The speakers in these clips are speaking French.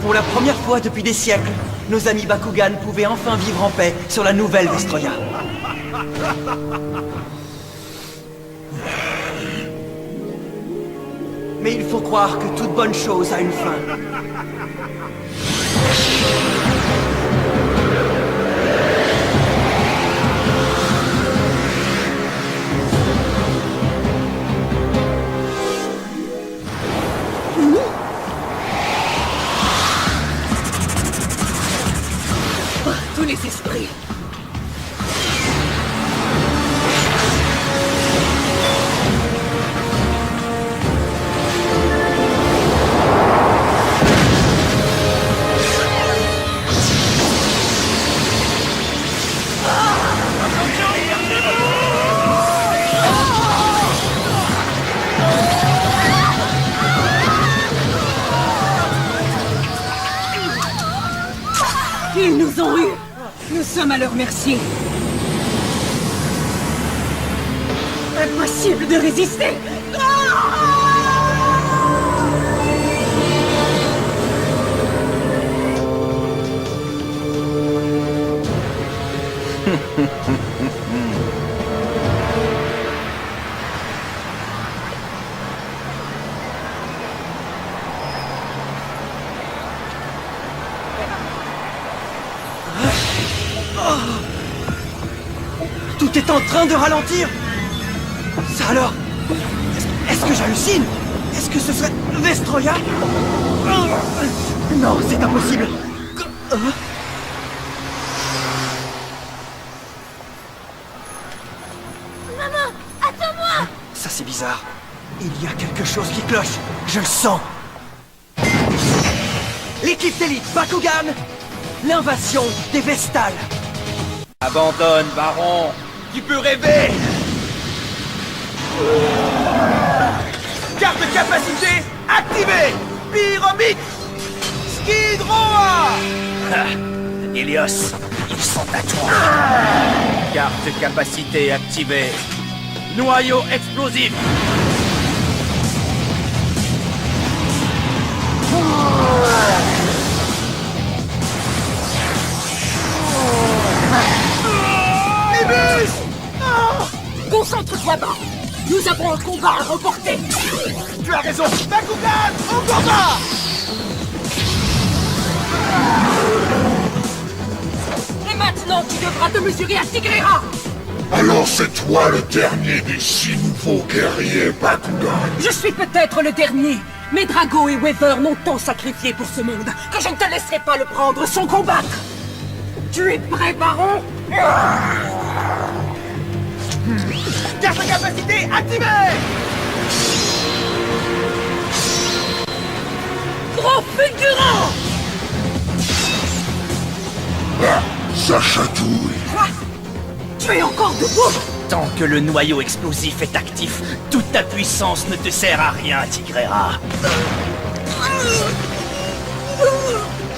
Pour la première fois depuis des siècles, nos amis Bakugan pouvaient enfin vivre en paix sur la nouvelle Vestroia. Mais il faut croire que toute bonne chose a une fin. Tous les esprits. Ils nous ont eus. Nous sommes à leur merci. Impossible de résister. Tout est en train de ralentir. Ça alors? Est-ce que j'hallucine? Est-ce que ce serait Vestroia? Non, c'est impossible. Maman, attends-moi! Ça c'est bizarre. Il y a quelque chose qui cloche. Je le sens. L'équipe d'élite Bakugan, l'invasion des Vestales. Abandonne, Baron. Tu peux rêver. Carte de capacité activée! Pyramide! Skidroa! Helios, ils sont à toi. Carte capacité activée. Noyau explosif. Libus! Concentre-toi, Baron. Nous avons un combat à remporter. Tu as raison! Bakugan! Au combat! Et maintenant, tu devras te mesurer à Tigrera. Alors c'est toi le dernier des 6 nouveaux guerriers Bakugan. Je suis peut-être le dernier, mais Drago et Weaver m'ont tant sacrifié pour ce monde que je ne te laisserai pas le prendre sans combattre. Tu es prêt, Baron? Carte de capacité activée! Gros fulgurant! Ah, ça chatouille. Quoi? Tu es encore debout? Tant que le noyau explosif est actif, toute ta puissance ne te sert à rien, Tigrera.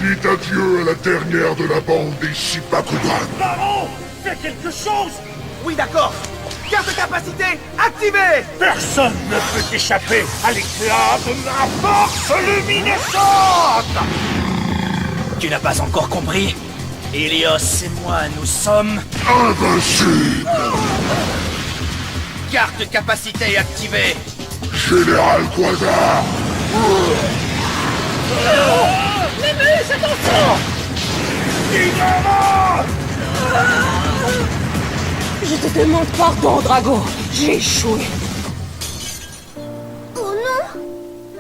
Dites adieu à la dernière de la bande des 6 Bakugan. Baron! Fais quelque chose! Oui, d'accord! Carte de capacité activée! Personne ne peut échapper à l'éclat de ma force luminescente! Tu n'as pas encore compris? Helios et moi, nous sommes... Invincible. Carte capacité activée. Général Quasar. Les mus, attention! Je te demande pardon, Drago. J'ai échoué. Oh non!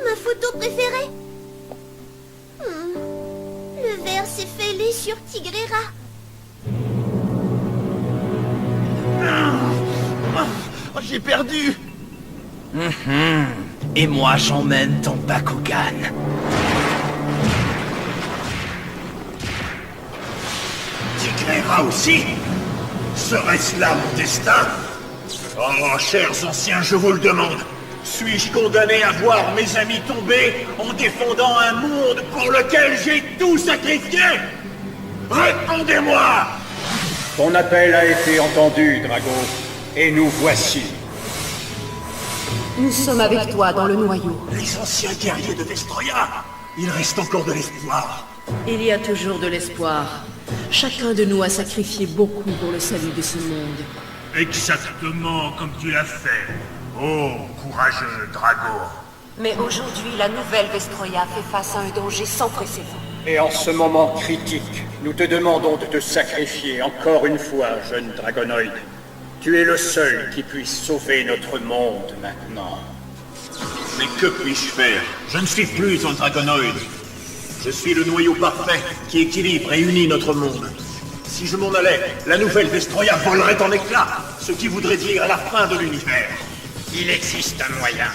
Ma photo préférée! Le verre s'est fêlé sur Tigrera. Oh, j'ai perdu! Et moi, j'emmène ton Bakugan. Tigrera aussi? Serait-ce là mon destin? Oh, chers anciens, je vous le demande. Suis-je condamné à voir mes amis tomber en défendant un monde pour lequel j'ai tout sacrifié? Répondez-moi! Ton appel a été entendu, Drago. Et nous voici. Nous sommes avec toi dans le noyau. Les anciens guerriers de Vestroia, Il reste encore de l'espoir. Il y a toujours de l'espoir. Chacun de nous a sacrifié beaucoup pour le salut de ce monde. Exactement comme tu l'as fait. Oh, courageux Drago. Mais aujourd'hui, la nouvelle Vestroya fait face à un danger sans précédent. Et en ce moment critique, nous te demandons de te sacrifier encore une fois, jeune dragonoïde. Tu es le seul qui puisse sauver notre monde maintenant. Mais que puis-je faire? Je ne suis plus un dragonoïde. Je suis le noyau parfait qui équilibre et unit notre monde. Si je m'en allais, la nouvelle Vestroya volerait en éclats, ce qui voudrait dire la fin de l'univers. Il existe un moyen.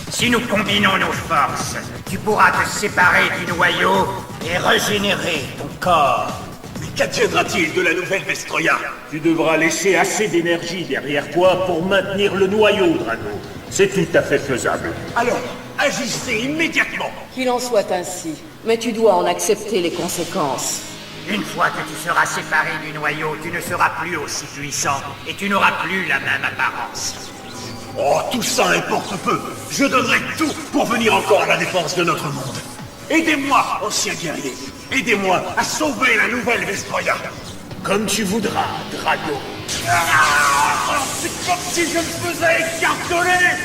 Si nous combinons nos forces, tu pourras te séparer du noyau et régénérer ton corps. Mais qu'adviendra-t-il de la nouvelle Vestroya? Tu devras laisser assez d'énergie derrière toi pour maintenir le noyau, Drago. C'est tout à fait faisable. Alors, agissez immédiatement. Qu'il en soit ainsi, mais tu dois en accepter les conséquences. Une fois que tu seras séparé du noyau, tu ne seras plus aussi puissant et tu n'auras plus la même apparence. Oh, tout ça importe peu. Je donnerai tout pour venir encore à la défense de notre monde. Aidez-moi, ancien guerrier. Aidez-moi à sauver la nouvelle Vestroya. Comme tu voudras, Drago. C'est comme si je me faisais écarteler.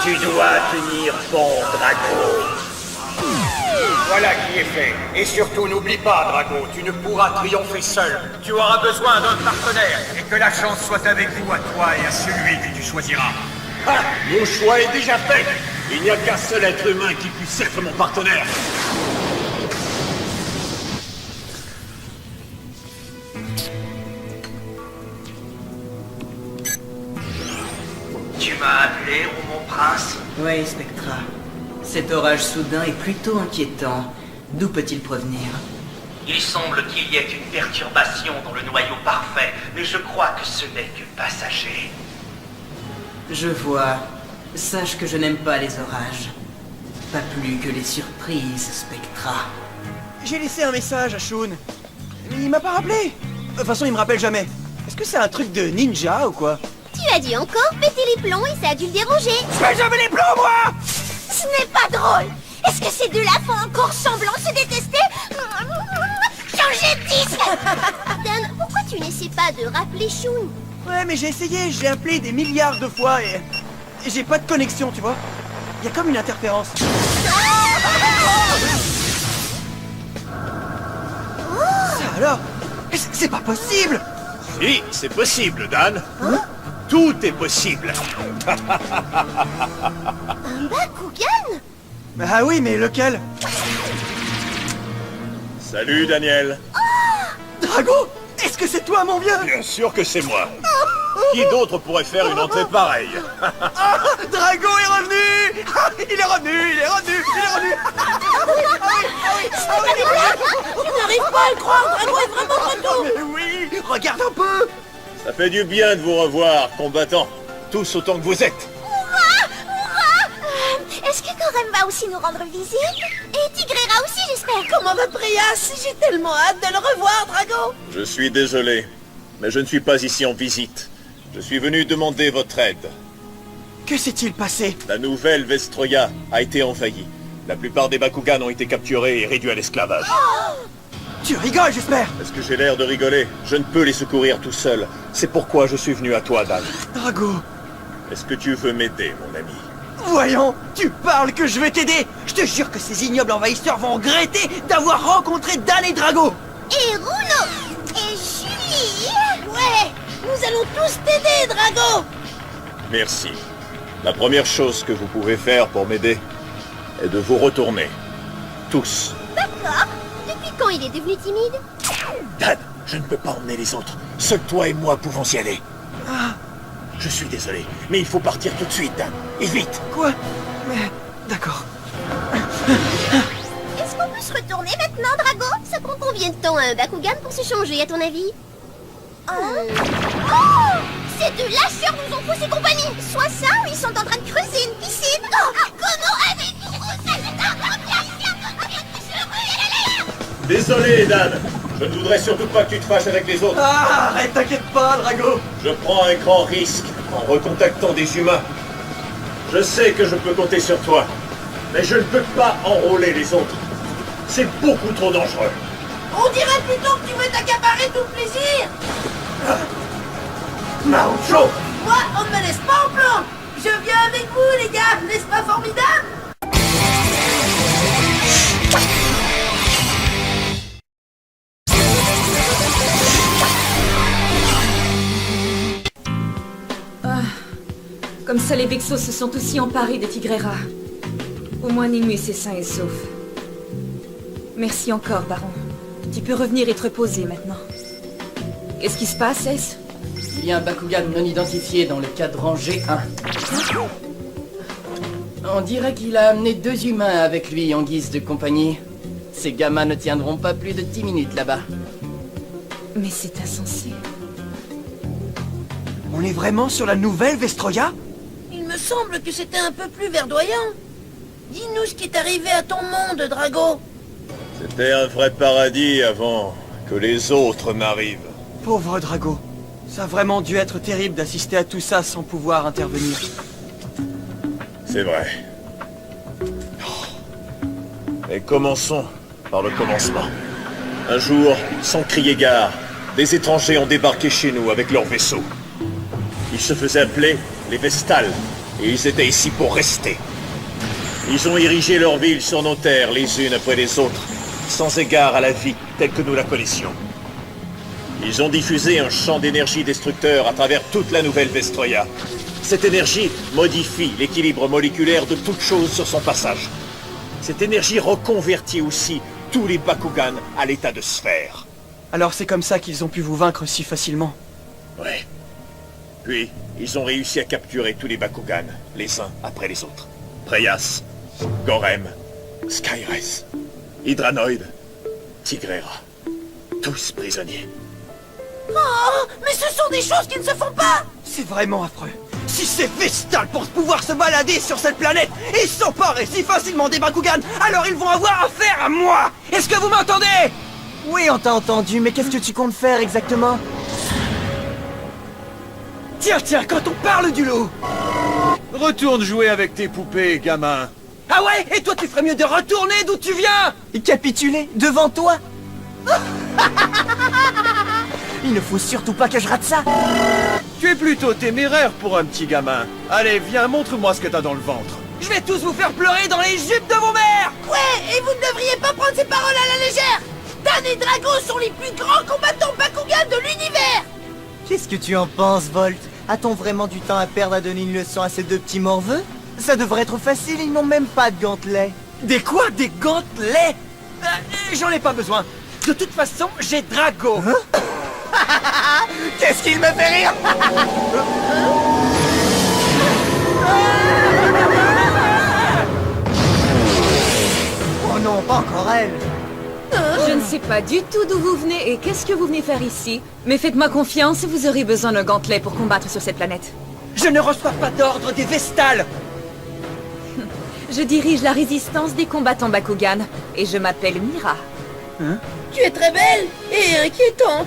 Tu dois tenir bon, Drago. Voilà qui est fait. Et surtout, n'oublie pas, Drago, tu ne pourras triompher seul. Tu auras besoin d'un partenaire. Et que la chance soit avec vous, à toi et à celui que tu choisiras. Ah, mon choix est déjà fait. Il n'y a qu'un seul être humain qui puisse être mon partenaire. Tu m'as appelé, ô mon prince? Oui, Spectra. Cet orage soudain est plutôt inquiétant. D'où peut-il provenir? Il semble qu'il y ait une perturbation dans le noyau parfait, mais je crois que ce n'est que passager. Je vois. Sache que je n'aime pas les orages. Pas plus que les surprises, Spectra. J'ai laissé un message à Shun. Mais il m'a pas rappelé. De toute façon, il me rappelle jamais. Est-ce que c'est un truc de ninja ou quoi? Tu as dû encore péter les plombs et ça a dû le déranger. Je fais jamais les plombs, moi! Ce n'est pas drôle. Est-ce que ces deux-là font encore semblant de se détester? Changez de disque. Dan, pourquoi tu n'essaies pas de rappeler Shun? Ouais, mais j'ai essayé, j'ai appelé des milliards de fois et j'ai pas de connexion, tu vois. Il y a comme une interférence. Ça alors? C'est pas possible! Si, c'est possible, Dan. Tout est possible. Un Bakugan? Ah oui, mais lequel? Salut, Daniel. Drago! Est-ce que c'est toi, mon vieux? Bien sûr que c'est moi. Qui d'autre pourrait faire une entrée pareille? Ah, Drago est revenu! Ah, il est revenu, il est revenu, il est revenu! Je n'arrive pas à le croire. Drago est vraiment de retour. Mais oui, regarde un peu! Ça fait du bien de vous revoir, combattants. Tous autant que vous êtes. Est-ce que Korem va aussi nous rendre visite? Et Tigrera aussi, j'espère. Comment va Prias? J'ai tellement hâte de le revoir, Drago. Je suis désolé, mais je ne suis pas ici en visite. Je suis venu demander votre aide. Que s'est-il passé? La nouvelle Vestroya a été envahie. La plupart des Bakugan ont été capturés et réduits à l'esclavage. Tu rigoles, j'espère! Est-ce que j'ai l'air de rigoler? Je ne peux les secourir tout seul. C'est pourquoi je suis venu à toi, Dan. Drago! Est-ce que tu veux m'aider, mon ami? Voyons, tu parles que je vais t'aider! Je te jure que ces ignobles envahisseurs vont regretter d'avoir rencontré Dan et Drago! Et Runo. Et Julie. Ouais, nous allons tous t'aider, Drago. Merci. La première chose que vous pouvez faire pour m'aider est de vous retourner. Tous. D'accord. Depuis quand il est devenu timide? Dan, je ne peux pas emmener les autres. Seul toi et moi pouvons y aller. Je suis désolé, mais il faut partir tout de suite, Dan. Et vite. Quoi? Mais... d'accord. Est-ce qu'on peut se retourner maintenant, Drago? Ça prend combien de temps à un Bakugan pour se changer, à ton avis? Oh! Ces deux lâcheurs nous ont faussé compagnie! Soit ça, ou ils sont en train de creuser une piscine! Comment avez-vous Désolé, Dan. Je ne voudrais surtout pas que tu te fâches avec les autres. Ah, arrête, t'inquiète pas, Drago! Je prends un grand risque en recontactant des humains. Je sais que je peux compter sur toi. Mais je ne peux pas enrôler les autres. C'est beaucoup trop dangereux. On dirait plutôt que tu veux t'accaparer tout le plaisir. Marucho! Moi, on ne me laisse pas en plan. Je viens avec vous, les gars. N'est-ce pas formidable? Comme ça, les Vexos se sont aussi emparés des Tigrera. Au moins Nimus est sain et sauf. Merci encore, Baron. Tu peux revenir et te reposer maintenant. Qu'est-ce qui se passe, S? Il y a un Bakugan non identifié dans le cadran G1. On dirait qu'il a amené 2 humains avec lui en guise de compagnie. Ces gamins ne tiendront pas plus de 10 minutes là-bas. Mais c'est insensé. On est vraiment sur la nouvelle Vestroya? Il me semble que c'était un peu plus verdoyant. Dis-nous ce qui est arrivé à ton monde, Drago. C'était un vrai paradis avant que les autres n'arrivent. Pauvre Drago. Ça a vraiment dû être terrible d'assister à tout ça sans pouvoir intervenir. C'est vrai. Mais commençons par le commencement. Un jour, sans crier gare, des étrangers ont débarqué chez nous avec leur vaisseau. Ils se faisaient appeler les Vestals, et ils étaient ici pour rester. Ils ont érigé leur ville sur nos terres, les unes après les autres, sans égard à la vie telle que nous la connaissions. Ils ont diffusé un champ d'énergie destructeur à travers toute la nouvelle Vestroya. Cette énergie modifie l'équilibre moléculaire de toute chose sur son passage. Cette énergie reconvertit aussi tous les Bakugan à l'état de sphère. Alors c'est comme ça qu'ils ont pu vous vaincre si facilement. Ouais. Puis, ils ont réussi à capturer tous les Bakugan, les uns après les autres. Preyas, Gorem, Skyres, Hydranoid, Tigrera. Tous prisonniers. Oh, mais ce sont des choses qui ne se font pas. C'est vraiment affreux. Si c'est Vestal pour pouvoir se balader sur cette planète et s'emparer si facilement des Bakugan, alors ils vont avoir affaire à moi. Est-ce que vous m'entendez? Oui, on t'a entendu, mais qu'est-ce que tu comptes faire exactement? Tiens, quand on parle du loup. Retourne jouer avec tes poupées, gamin. Ah ouais? Et toi tu ferais mieux de retourner d'où tu viens. Et capituler devant toi? Il ne faut surtout pas que je rate ça. Tu es plutôt téméraire pour un petit gamin. Allez, viens, montre-moi ce que t'as dans le ventre. Je vais tous vous faire pleurer dans les jupes de vos mères. Ouais, et vous ne devriez pas prendre ces paroles à la légère. Dan et Drago sont les plus grands combattants Bakugan de l'univers. Qu'est-ce que tu en penses, Volt? A-t-on vraiment du temps à perdre à donner une leçon à ces 2 petits morveux? Ça devrait être facile, ils n'ont même pas de gantelets. Des quoi? Des gantelets? J'en ai pas besoin. De toute façon, j'ai Drago. Hein? Qu'est-ce qu'il me fait rire? Oh non, pas encore elle. Je ne sais pas du tout d'où vous venez et qu'est-ce que vous venez faire ici. Mais faites-moi confiance, vous aurez besoin d'un gantelet pour combattre sur cette planète. Je ne reçois pas d'ordre des Vestals. Je dirige la résistance des combattants Bakugan et je m'appelle Mira. Hein? Tu es très belle et inquiétante.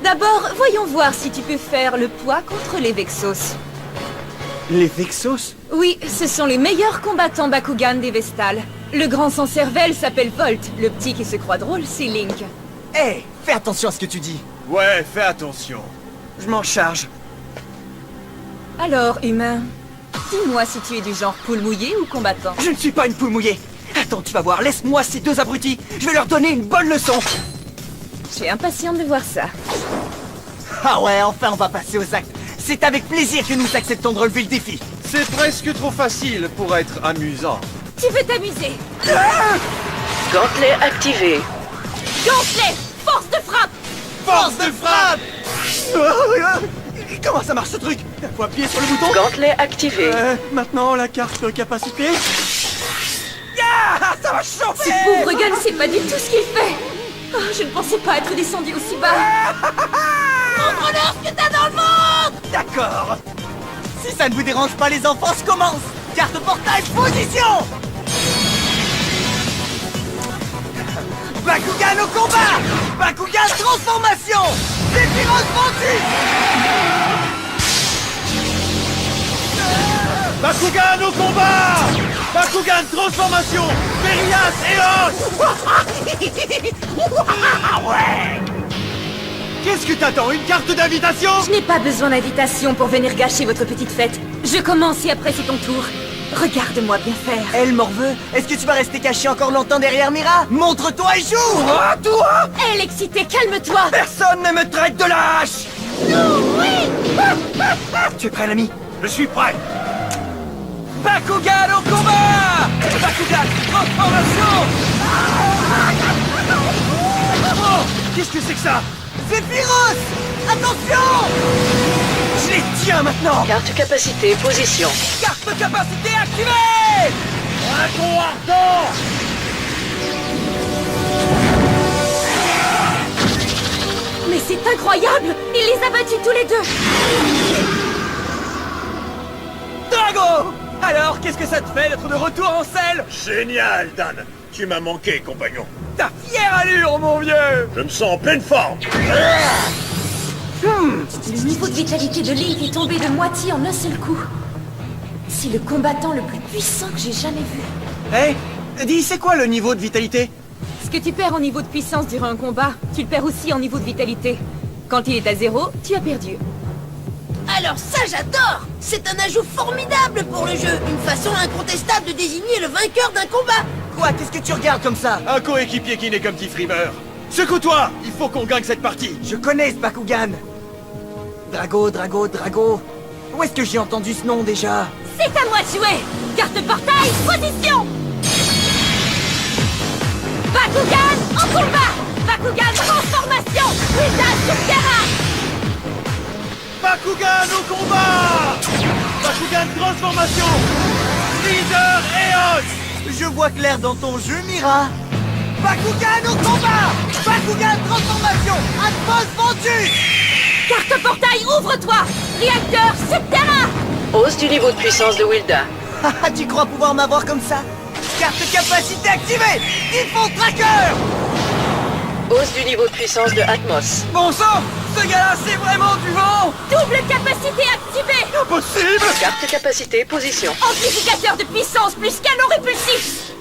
D'abord, voyons voir si tu peux faire le poids contre les Vexos. Les Vexos? Oui, ce sont les meilleurs combattants Bakugan des Vestals. Le grand sans cervelle s'appelle Volt, le petit qui se croit drôle, c'est Link. Hé, fais attention à ce que tu dis. Ouais, fais attention. Je m'en charge. Alors, humain, dis-moi si tu es du genre poule mouillée ou combattant. Je ne suis pas une poule mouillée. Attends, tu vas voir, laisse-moi ces 2 abrutis. Je vais leur donner une bonne leçon. Je suis impatiente de voir ça. Ah ouais, enfin on va passer aux actes. C'est avec plaisir que nous acceptons de relever le défi. C'est presque trop facile pour être amusant. Tu veux t'amuser? Gantelet activé. Gantelet! Force de frappe! Force de frappe! Comment ça marche ce truc? Faut appuyer sur le bouton? Gantelet activé. Maintenant la carte capacité. Ah, ça va chauffer! Ce pauvre gun, c'est pas du tout ce qu'il fait! Oh, je ne pensais pas être descendu aussi bas! Montre-leur ce que t'as dans le ventre. D'accord. Si ça ne vous dérange pas les enfants, je commence. Carte portage, position. Bakugan au combat. Bakugan transformation. Sephiroth vendu. Bakugan au combat! Bakugan transformation! Verias Eos! Qu'est-ce que t'attends? Une carte d'invitation? Je n'ai pas besoin d'invitation pour venir gâcher votre petite fête. Je commence et après c'est ton tour. Regarde-moi bien faire. Elle, Morveux, est-ce que tu vas rester caché encore longtemps derrière Mira? Montre-toi et joue! Toi, toi! Elle excitée, calme-toi. Personne ne me traite de lâche! Tu es prêt, l'ami? Je suis prêt! Bakugan au combat! Bakugan, transformation! Oh! Qu'est-ce que c'est que ça? Zephyros! Attention! Je les tiens maintenant! Carte capacité, position. Carte capacité activée! Dragon ardent! Mais c'est incroyable. Il les a battus tous les deux. Drago! Alors, qu'est-ce que ça te fait d'être de retour en selle? Génial, Dan. Tu m'as manqué, compagnon. Ta fière allure, mon vieux! Je me sens en pleine forme. Le niveau de vitalité de Link est tombé de moitié en un seul coup. C'est le combattant le plus puissant que j'ai jamais vu. Hé, dis, c'est quoi le niveau de vitalité? Ce que tu perds en niveau de puissance durant un combat, tu le perds aussi en niveau de vitalité. Quand il est à 0, tu as perdu. Alors ça, j'adore! C'est un ajout formidable pour le jeu. Une façon incontestable de désigner le vainqueur d'un combat. Quoi? Qu'est-ce que tu regardes comme ça? Un coéquipier qui n'est qu'un petit frimeur. Secoue-toi! Il faut qu'on gagne cette partie. Je connais ce Bakugan. Drago, Drago, Drago. Où est-ce que j'ai entendu ce nom déjà? C'est à moi de jouer. Carte portail, position. Bakugan en combat. Bakugan transformation. Wizard sur terrain. Bakugan au combat! Bakugan transformation! Leader Eos! Je vois clair dans ton jeu, Mira. Bakugan au combat! Bakugan transformation! Atmos vendu! Carte portail, ouvre-toi. Réacteur sur terrain. Hausse du niveau de puissance de Wilda. Haha, tu crois pouvoir m'avoir comme ça? Carte capacité activée! Default Tracker! Hausse du niveau de puissance de Atmos. Bon sang! Ce gars-là, c'est vraiment du vent! Double capacité activée. Impossible! Carte capacité, position. Amplificateur de puissance plus canon répulsif.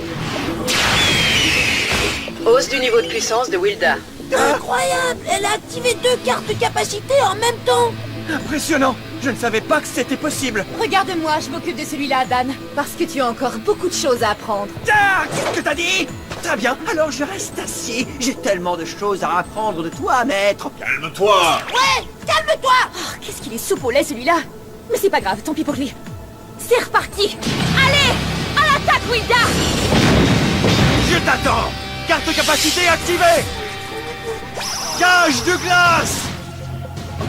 Hausse du niveau de puissance de Wilda. Incroyable! Elle a activé 2 cartes capacité en même temps. Impressionnant! Je ne savais pas que c'était possible! Regarde-moi, je m'occupe de celui-là, Dan. Parce que tu as encore beaucoup de choses à apprendre. Ah, qu'est-ce que t'as dit? Très bien, alors je reste assis. J'ai tellement de choses à apprendre de toi, maître. Calme-toi! Ouais, calme-toi! Oh, qu'est-ce qu'il est soupe au lait, celui-là. Mais c'est pas grave, tant pis pour lui. C'est reparti. Allez, à l'attaque, Wilda. Je t'attends! Carte capacité activée! Cage de glace!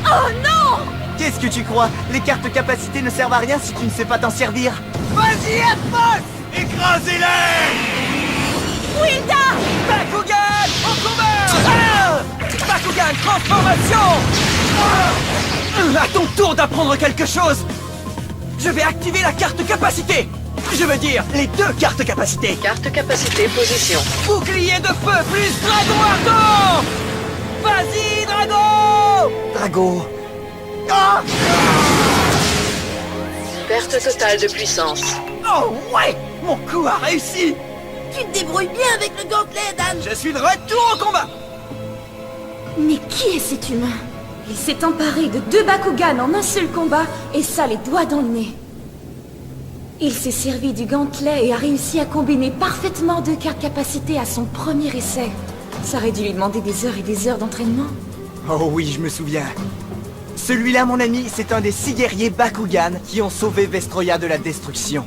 Oh non! Qu'est-ce que tu crois? Les cartes capacité ne servent à rien si tu ne sais pas t'en servir. Vas-y, Atmos! Écrasez-les! Wilda! Bakugan au combat! Ah! Bakugan transformation! À ton tour d'apprendre quelque chose! Je vais activer la carte capacité! Je veux dire, les 2 cartes capacité! Carte capacité, position. Bouclier de feu plus dragon ardent! Vas-y, Drago! Drago. Ah! Perte totale de puissance. Oh ouais! Mon coup a réussi! Tu te débrouilles bien avec le gantelet, Dan. Je suis de retour au combat! Mais qui est cet humain? Il s'est emparé de 2 Bakugan en un seul combat, et ça les doigts dans le nez. Il s'est servi du gantelet et a réussi à combiner parfaitement 2 cartes capacité à son premier essai. Ça aurait dû lui demander des heures et des heures d'entraînement. Oh oui, je me souviens. Celui-là, mon ami, c'est un des 6 guerriers Bakugan qui ont sauvé Vestroia de la destruction.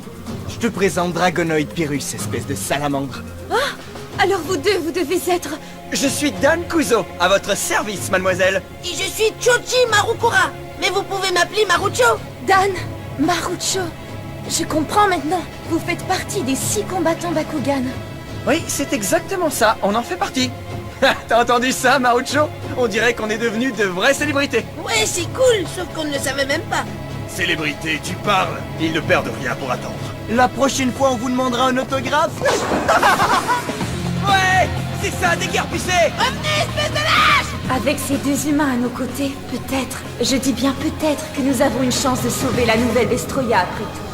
Je te présente Dragonoid Pyrrhus, espèce de salamandre. Ah! Alors vous deux, vous devez être... Je suis Dan Kuzo, à votre service, mademoiselle. Et je suis Choji Marukura. Mais vous pouvez m'appeler Marucho. Dan, Marucho. Je comprends maintenant. Vous faites partie des 6 combattants Bakugan. Oui, c'est exactement ça, on en fait partie. T'as entendu ça, Marucho? On dirait qu'on est devenus de vraies célébrités. Ouais, c'est cool, sauf qu'on ne le savait même pas. Célébrité, tu parles? Ils ne perdent rien pour attendre. La prochaine fois, on vous demandera un autographe. Ouais, c'est ça, déguerpissé. Revenez, espèce de lâche! Avec ces 2 humains à nos côtés, peut-être, je dis bien peut-être que nous avons une chance de sauver la nouvelle Vestroia après tout.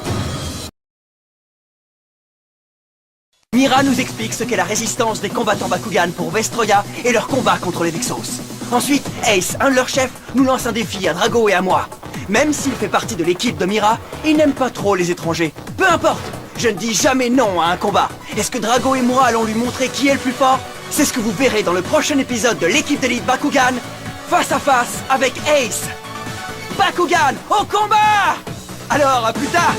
Mira nous explique ce qu'est la résistance des combattants Bakugan pour Vestroya et leur combat contre les Vexos. Ensuite, Ace, un de leurs chefs, nous lance un défi à Drago et à moi. Même s'il fait partie de l'équipe de Mira, il n'aime pas trop les étrangers. Peu importe, je ne dis jamais non à un combat. Est-ce que Drago et moi allons lui montrer qui est le plus fort? C'est ce que vous verrez dans le prochain épisode de l'équipe d'élite Bakugan, face à face avec Ace. Bakugan, au combat! Alors, à plus tard!